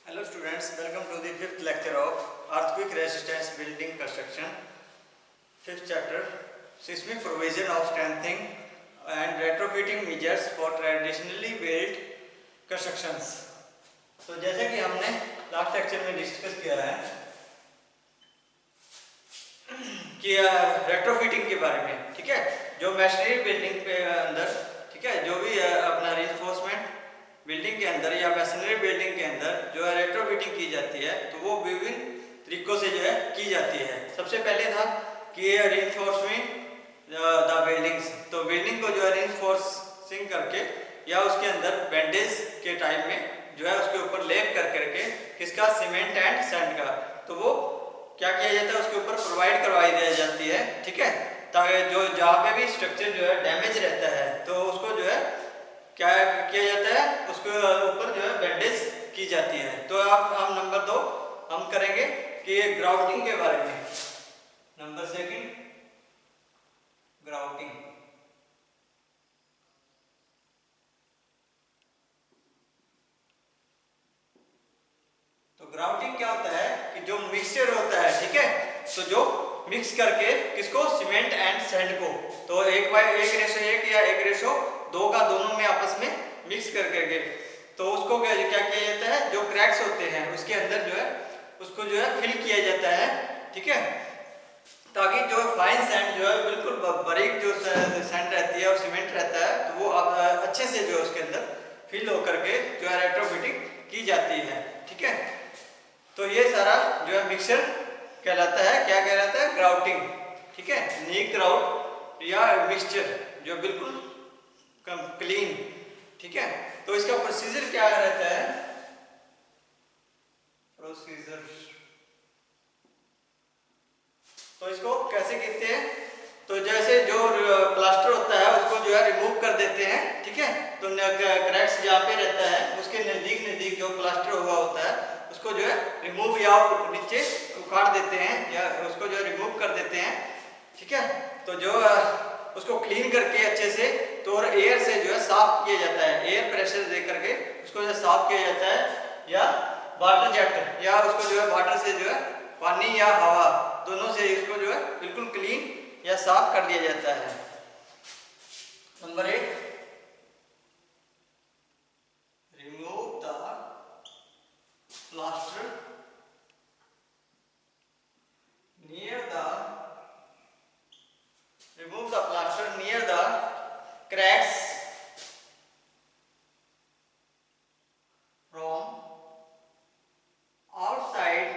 Hello students, welcome to the fifth lecture of Earthquake Resistance Building Construction, fifth chapter, Seismic Provision of Strengthening and Retrofitting Measures for Traditionally Built Constructions। तो जैसे कि हमने last lecture में discuss किया है कि retrofitting के बारे में, ठीक है, जो मैशनरी बिल्डिंग के अंदर, ठीक है, जो भी अपना रिइंफोर्समेंट बिल्डिंग के अंदर या मैशनरी बिल्डिंग के अंदर जो है रेट्रोफिटिंग की जाती है, तो वो विभिन्न तरीकों से जो है की जाती है। सबसे पहले था कि रिइंफोर्समेंट द बिल्डिंग्स, तो बिल्डिंग को जो है रिइंफोर्सिंग करके या उसके अंदर बैंडेज के टाइम में जो है उसके ऊपर लेप कर करके किसका, सीमेंट एंड सैंड का, तो वो क्या किया जाता है, उसके ऊपर प्रोवाइड करवाई दी जाती है, ठीक है, ताकि जो जहाँ पे भी स्ट्रक्चर जो है डैमेज रहता है तो उसको जो है क्या किया जाता है, उसके ऊपर जो है बैंडेज की जाती है। तो अब हम नंबर 2 हम करेंगे कि ग्राउटिंग के बारे में। Number 2 grouting. तो ग्राउटिंग क्या होता है कि जो मिक्सचर होता है, ठीक है, तो जो मिक्स करके किसको, सीमेंट एंड सैंड को, तो 1:1 या 1:2 का दोनों में आपस में मिक्स कर करके, तो उसको क्या किया जाता है, जो क्रैक्स होते हैं उसके अंदर जो है उसको जो है फिल किया जाता है, ठीक है, ताकि जो फाइन सैंड जो है बिल्कुल बारीक जो सैंड रहती है और सीमेंट रहता है, तो वो अच्छे से जो है उसके अंदर फिल होकर के जो है रेट्रोफिटिंग की जाती है, ठीक है। तो ये सारा जो है मिक्सचर कहलाता है, क्या कहलाता है, ग्राउटिंग, ठीक है, नी ग्राउट या मिक्सचर जो बिल्कुल क्लीन, ठीक है। तो इसका प्रोसीजर क्या रहता है, प्रोसीजर, तो इसको कैसे कहते हैं, तो जैसे जो प्लास्टर होता है उसको जो है रिमूव कर देते हैं, ठीक है, तो क्रैक्स जहाँ पे रहता है उसके नजदीक नजदीक जो प्लास्टर हुआ होता है उसको जो है रिमूव या नीचे उखाड़ देते हैं या उसको जो है रिमूव कर देते हैं, ठीक है। तो जो उसको क्लीन करके अच्छे से, तो एयर से जो है साफ किया जाता है, एयर प्रेशर दे करके उसको जो है साफ किया जाता है, या वाटर जेट, या उसको जो है वाटर से जो है पानी या हवा दोनों से इसको जो है बिल्कुल क्लीन या साफ कर दिया जाता है। Number 1, remove the plaster near the remove the plaster near the cracks from outside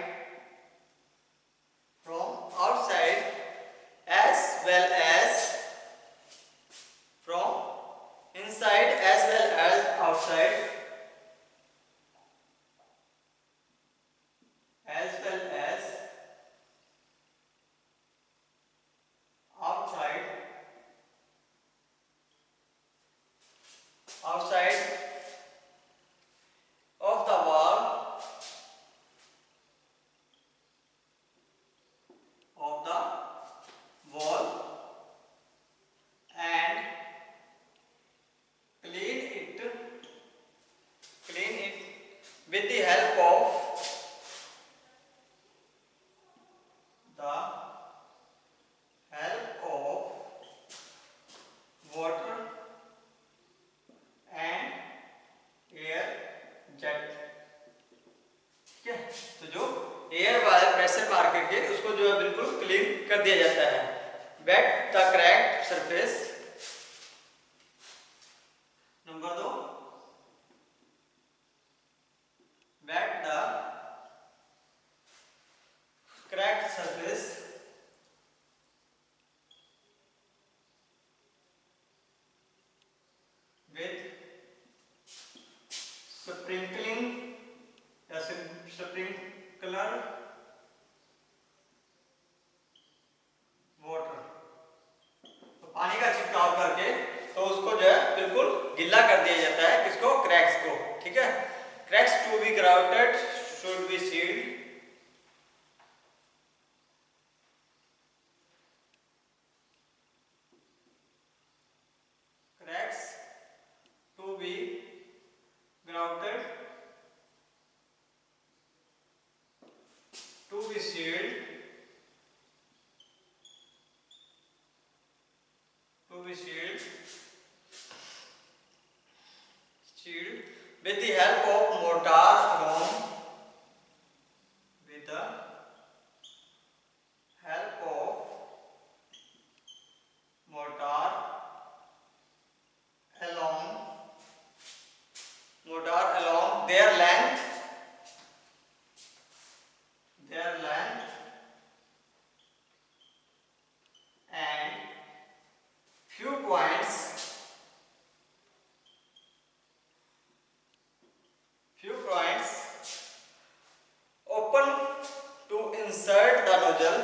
as well as from inside as well as outside as well as outside of the wall and clean it with the help of water and air jet, ठीक है। तो जो air वाला pressure मार करके उसको जो है बिल्कुल क्लीन कर दिया जाता है। Wet the cracked surface. Number 2, wet the cracked surface with sprinkling या sprinkler वाटर, तो पानी का छिड़काव करके तो उसको जो है बिल्कुल गीला कर दिया जाता है, किसको, क्रैक्स को, ठीक है। Cracks to be grouted should be sealed, cracks to be grouted with the help of mortar alone, with the help of mortar along their length and few points open to insert the nozzle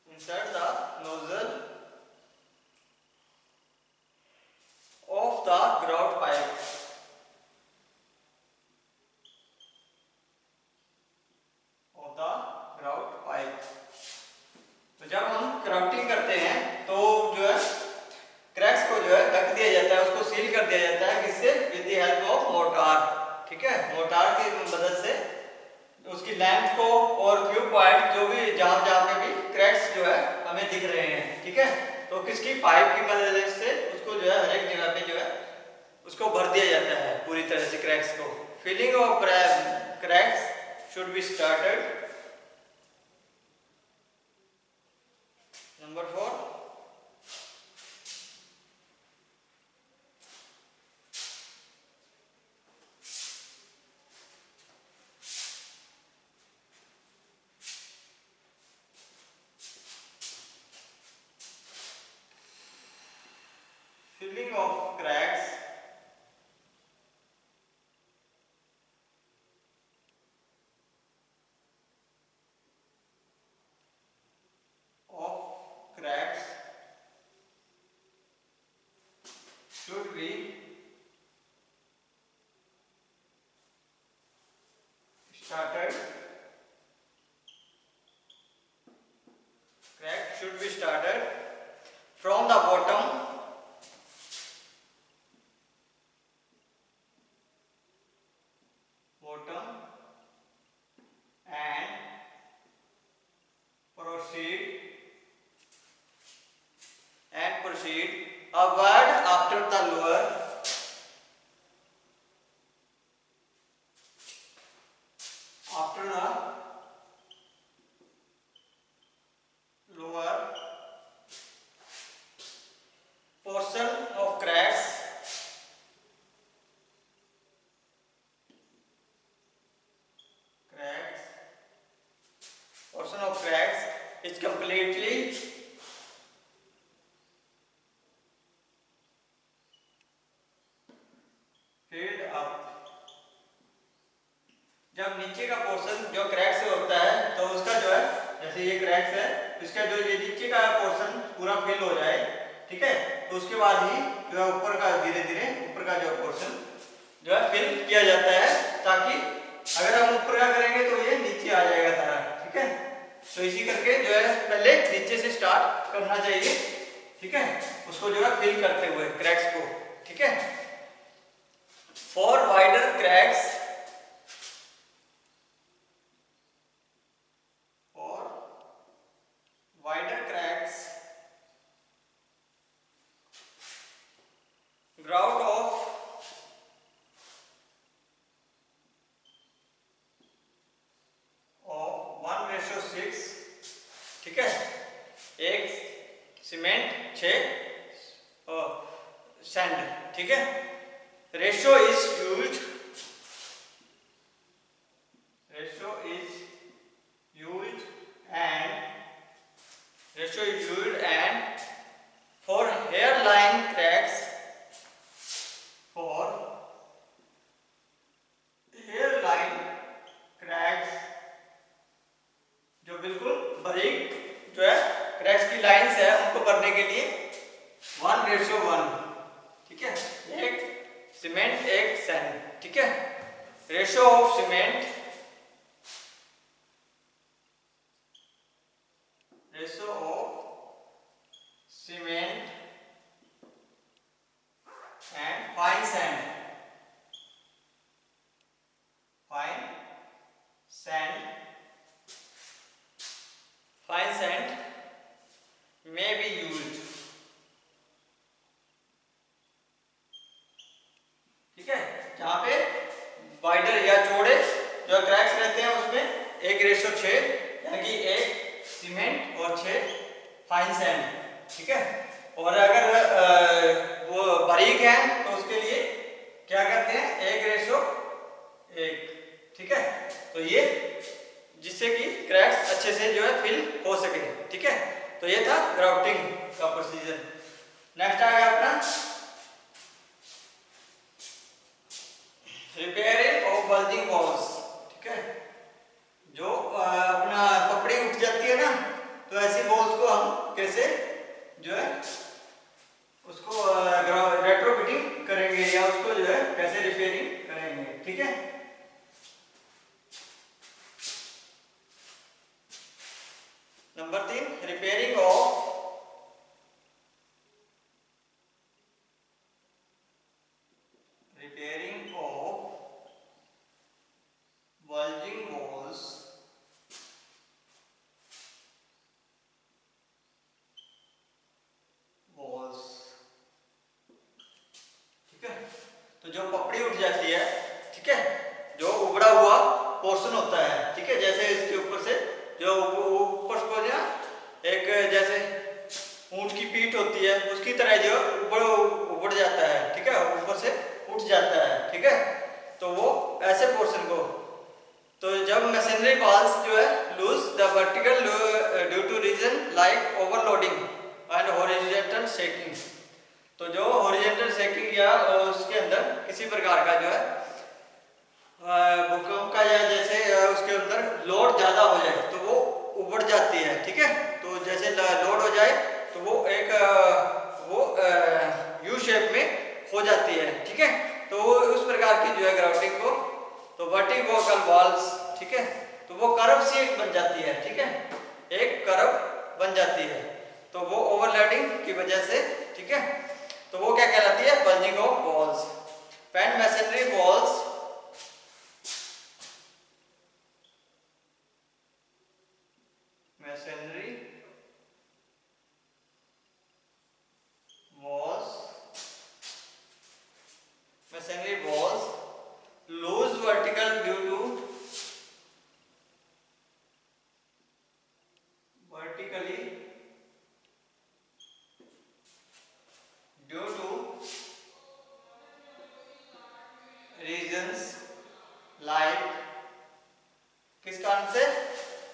insert the nozzle of the grout pipe तो जब हम grouting करते हैं तो जो है cracks को जो है ढक दिया जाता है, उसको सील कर दिया जाता है किससे? With the help of mortar. ठीक है, मोर्टार की मदद से उसकी लेंथ को और फ्यू पॉइंट जो भी जहां पे भी क्रैक्स जो है हमें दिख रहे हैं। ठीक है, तो किसकी पाइप की मदद से उसको जो है हर एक जगह पे जो है उसको भर दिया जाता है पूरी तरह से क्रैक्स को। Filling of cracks should be started. Number 4, filling of cracks should be started from the bottom and proceed upward after the lower portion of cracks is completely filled up। जब नीचे का पोर्शन जो crack से होता है तो उसका जो है जैसे ये क्रैक्स है, इसका जो ये नीचे का पोर्शन पूरा फिल हो जाए, ठीक है, तो उसके बाद ही जो है ऊपर का धीरे धीरे ऊपर का जो पोर्शन जो है फिल किया जाता है, ताकि अगर हम ऊपर का करेंगे तो ये नीचे आ जाएगा सारा। ठीक है, तो इसी करके जो है पहले नीचे से स्टार्ट करना चाहिए। ठीक है, उसको जो है फिल करते हुए क्रैक्स को। ठीक है, for wider cracks grout of 1:6। ठीक है, एक सीमेंट 6 सैंड। ठीक है, ratio is used and for hairline cracks जो बिल्कुल बारीक जो है क्रैक्स की लाइंस है उनको भरने के लिए 1:1। ठीक है, एक सीमेंट एक सैंड। ठीक है, ratio of cement and fine थोड़े जो क्रैक्स रहते हैं उसमें 1:6 यानी कि 1 सीमेंट और 6 फाइन सैंड, ठीक है। और अगर वो बारीक है तो उसके लिए क्या करते हैं 1:1, ठीक है। तो ये जिससे कि क्रैक्स अच्छे से जो है फिल हो सके, ठीक है। तो ये था ग्राउटिंग का प्रोसीजर। नेक्स्ट आ गया अपना रिपेयरिंग ऑफ बल्जिंग वॉल्स, ठीक है। जो अपना पपड़ी उठ जाती है ना, तो ऐसी वॉल्स को हम कैसे जो है उसको रेट्रोफिटिंग करेंगे या उसको जो है कैसे रिपेयरिंग करेंगे, ठीक है। Number 3 repairing of bulging walls, ठीक है। तो जो पपड़ी उठ जाती है, ठीक है, जो उबड़ा हुआ पोर्शन होता है, ठीक है, जैसे इसके ऊपर से जो ऊपर को ना एक जैसे ऊंट की पीठ होती है उसकी तरह जो उबड़ जाता है, ठीक है, ऊपर से उठ जाता है, ठीक है। तो वो ऐसे पोर्शन को, तो जब मैसनरी वॉल्स जो है loose the vertical due to reason like overloading and horizontal shaking, तो जो हॉरिजॉन्टल शेकिंग या उसके अंदर किसी प्रकार का जो है भूकंप का या जैसे उसके अंदर लोड ज्यादा हो जाए तो वो उबड़ जाती है, ठीक है। तो जैसे लोड हो जाए तो वो एक वो यू शेप में हो जाती है, ठीक है। तो वो उस प्रकार की जो है ग्राउटिंग को, तो वर्टिकल वॉल्स, ठीक है, तो वो कर्व सी एक बन जाती है, ठीक है, एक कर्व बन जाती है। तो वो ओवरलोडिंग की वजह से, ठीक है, तो वो क्या कहलाती है bulging of walls. Pan masonry walls masonry walls lose vertically due to reasons like किस कारण से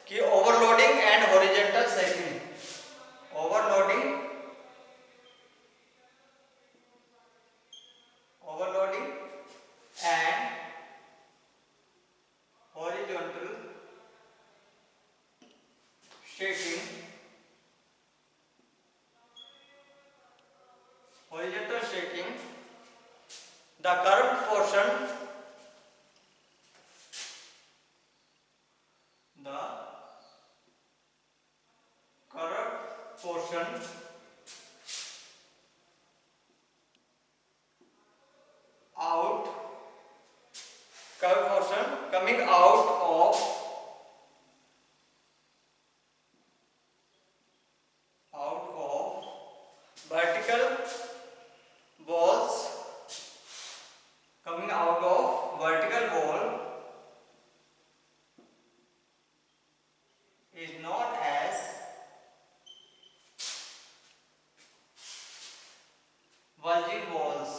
कि overloading and horizontal shaking, overloading and horizontal shaking, horizontal shaking, the curved portion, the curved portion out, curved portion coming out of vertical balls, coming out of vertical wall is known as bulging walls,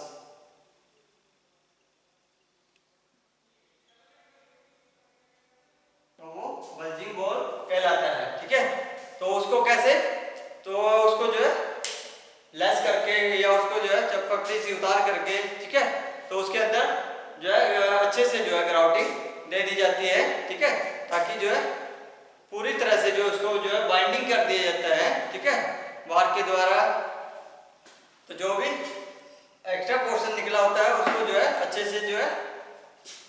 तो वो bulging wall कहलाता है, ठीक है। तो उसको कैसे, तो उसको जो है लेस करके या उसको जो है चपकती सी उतार करके, ठीक है, तो उसके अंदर जो है अच्छे से जो है ग्राउटिंग दे दी जाती है, ठीक है, ताकि जो है पूरी तरह से जो उसको जो है बाइंडिंग कर दिया जाता है, ठीक है, बार के द्वारा। तो जो भी एक्स्ट्रा पोर्शन निकला होता है उसको जो है अच्छे से जो है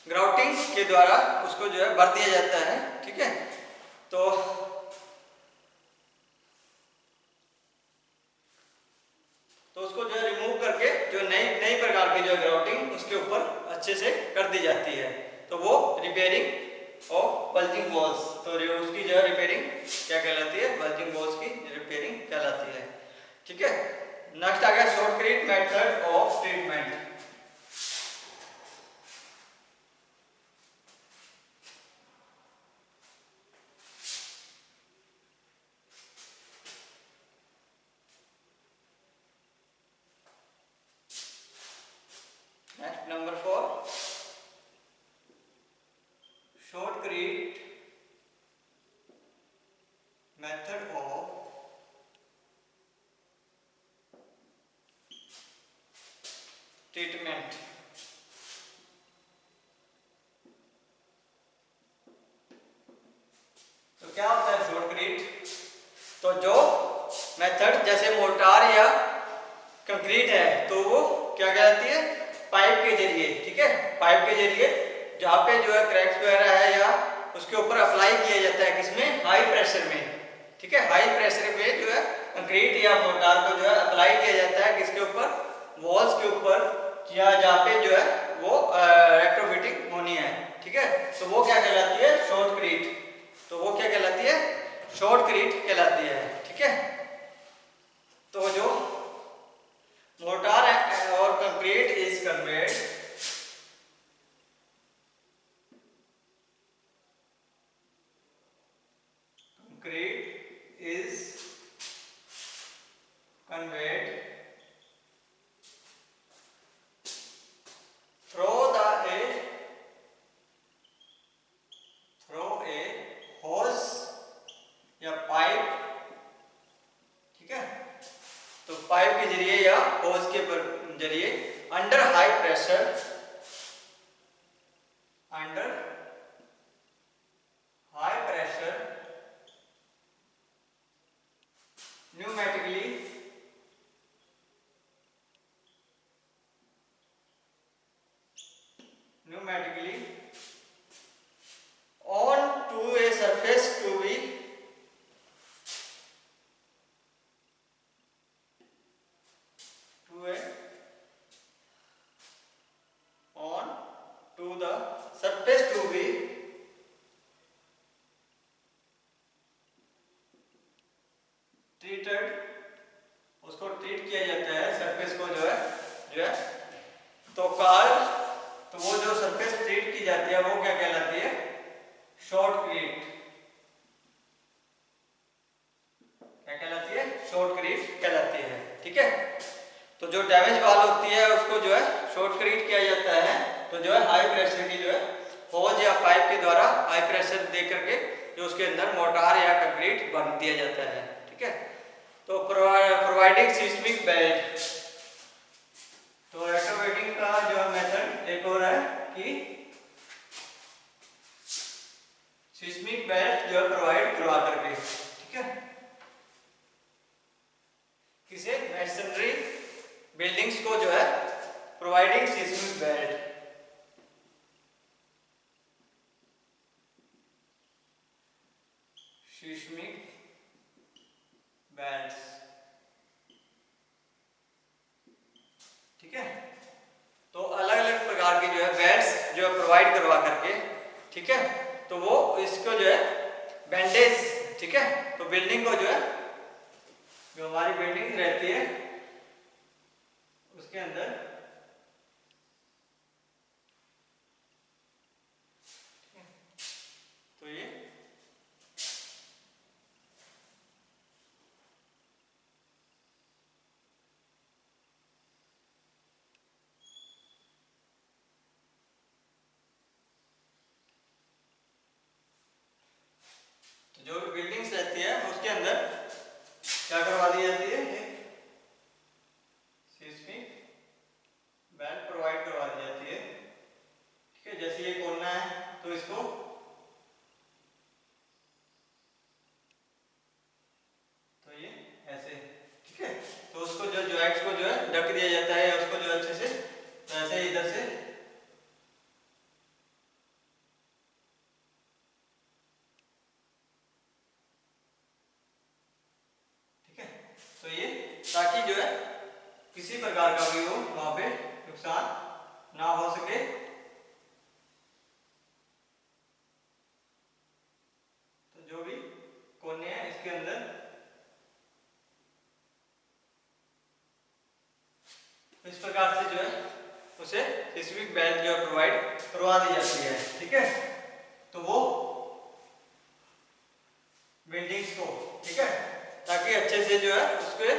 ग्राउटिंग के द्वारा उसको जो है भर दिया जाता है, ठीक है। तो उसको जो है रिमूव करके जो नई नई प्रकार की जो ग्राउटिंग उसके ऊपर अच्छे से कर दी जाती है, तो वो रिपेयरिंग ऑफ बल्जिंग वॉल्स, तो उसकी जो है रिपेयरिंग क्या कहलाती है, बल्जिंग वॉल्स की रिपेयरिंग कहलाती है, ठीक है। नेक्स्ट आ गया shortcut method of treatment. shotcrete method of treatment। तो क्या होता है शॉटक्रीट? तो जो मेथड जैसे मोर्टार या कंक्रीट है तो वो क्या कहलाती है? पाइप के जरिए, ठीक है, पाइप के जरिए जहाँ पे जो है क्रैक्स वगैरह है या उसके ऊपर अप्लाई किया जाता है, किसमें? हाई प्रेशर में, ठीक है, हाई प्रेशर पे जो है कंक्रीट या मोर्टार को जो है अप्लाई किया जाता है, किसके ऊपर? वॉल्स के ऊपर, या जहाँ पे जो है वो रेट्रोफिटिंग होनी है, ठीक है। तो वो क्या कहलाती है? शॉटक्रीट। तो वो क्या कहलाती है? शॉटक्रीट कहलाती है, ठीक है। तो जो मोर्टार और concrete is conveyed through a hose या पाइप, ठीक है। तो पाइप के जरिए या होज के जरिए under high pressure, under high pressure pneumatically on to a surface to be on to the surface to be treated, उसको ट्रीट किया जाता है सरफेस को जो है तो तो वो जो सरफेस ट्रीट की जाती है वो क्या कहलाती है? शॉटक्रीट। क्या कहलाती है? शॉटक्रीट कहलाती है, ठीक है। तो जो डैमेज वाल होती है उसको जो है शॉटक्रीट किया जाता है, तो जो है हाई प्रेशर की जो है होज या पाइप के द्वारा हाई प्रेशर दे करके जो उसके अंदर मोर्टार या कंक्रीट भर दिया जाता है, ठीक है। तो प्रोवाइडिंग सिस्मिक बेल्ट, तो रेट्रोफिटिंग का जो है मेथड एक और है कि सिस्मिक बेल्ट जो है प्रोवाइड करवा करके, ठीक है, किसे? मैसनरी बिल्डिंग्स को जो है providing seismic belt, seismic belts, ठीक है। तो अलग अलग प्रकार की जो है बेल्ट्स जो है प्रोवाइड करवा करके, ठीक है, तो वो इसको जो है बैंडेज, ठीक है, तो बिल्डिंग को जो है जो हमारी बिल्डिंग रहती है उसके अंदर तो ये जो भी बिल्डिंग्स रहती है उसके अंदर क्या करवा दी जाती है? सिस्मिक बेल्ट प्रोवाइड करवा दी जाती है, ठीक है। जैसे ये कोना है तो इसको तो ये ऐसे, ठीक है, तो उसको जो जॉइंट्स को जो है ढक दिया जाता है उसको जो अच्छे से, तो ऐसे इधर से तो ये ताकि जो है किसी प्रकार का भी हो वहां पे नुकसान ना हो सके, तो जो भी कोने हैं इसके अंदर इस प्रकार से जो है उसे सिस्मिक बेल्ट जो है प्रोवाइड करवा दी जाती है, ठीक है। तो वो बिल्डिंग्स को, ठीक है, ताकि अच्छे से जो है उसके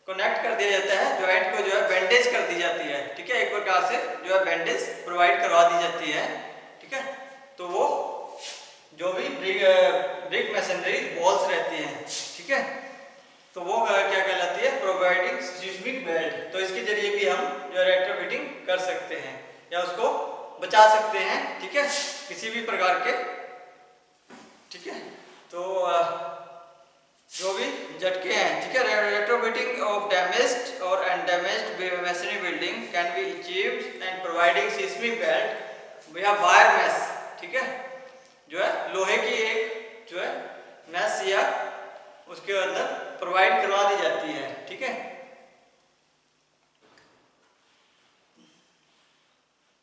कनेक्ट कर दिया जाता है, जॉइंट को जो है बैंडेज कर दी जाती है, ठीक है, एक प्रकार से जो है बैंडेज प्रोवाइड करवा दी जाती है, ठीक है। तो वो जो भी ब्रिक मैसनरी वॉल्स रहती हैं, ठीक है, तो वो क्या कहलाती है, प्रोवाइडिंग सिस्मिक बेल्ट। तो इसके जरिए भी हम जो रेट्रोफिटिंग कर सकते हैं या उसको बचा सकते हैं, ठीक है, किसी भी प्रकार के, ठीक है। तो जो भी झटके हैं, ठीक है, रेट्रोफिटिंग ऑफ डैमेज्ड और undamaged masonry building can be achieved and providing seismic belt we have wire mesh, ठीक है, जो है लोहे की एक जो है मैश या उसके अंदर प्रोवाइड करवा दी जाती है, ठीक है।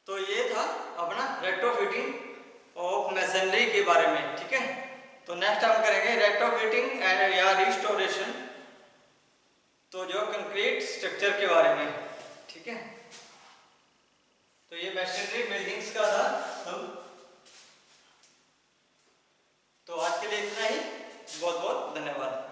तो ये था अपना रेट्रोफिटिंग ऑफ मैसनरी के बारे में, ठीक है। तो नेक्स्ट हम करेंगे रेट्रोफिटिंग एंड या रिस्टोरेशन, तो जो कंक्रीट स्ट्रक्चर के बारे में, ठीक है। तो ये मैसनरी बिल्डिंग्स का था सब। तो आज के लिए इतना ही, बहुत बहुत धन्यवाद।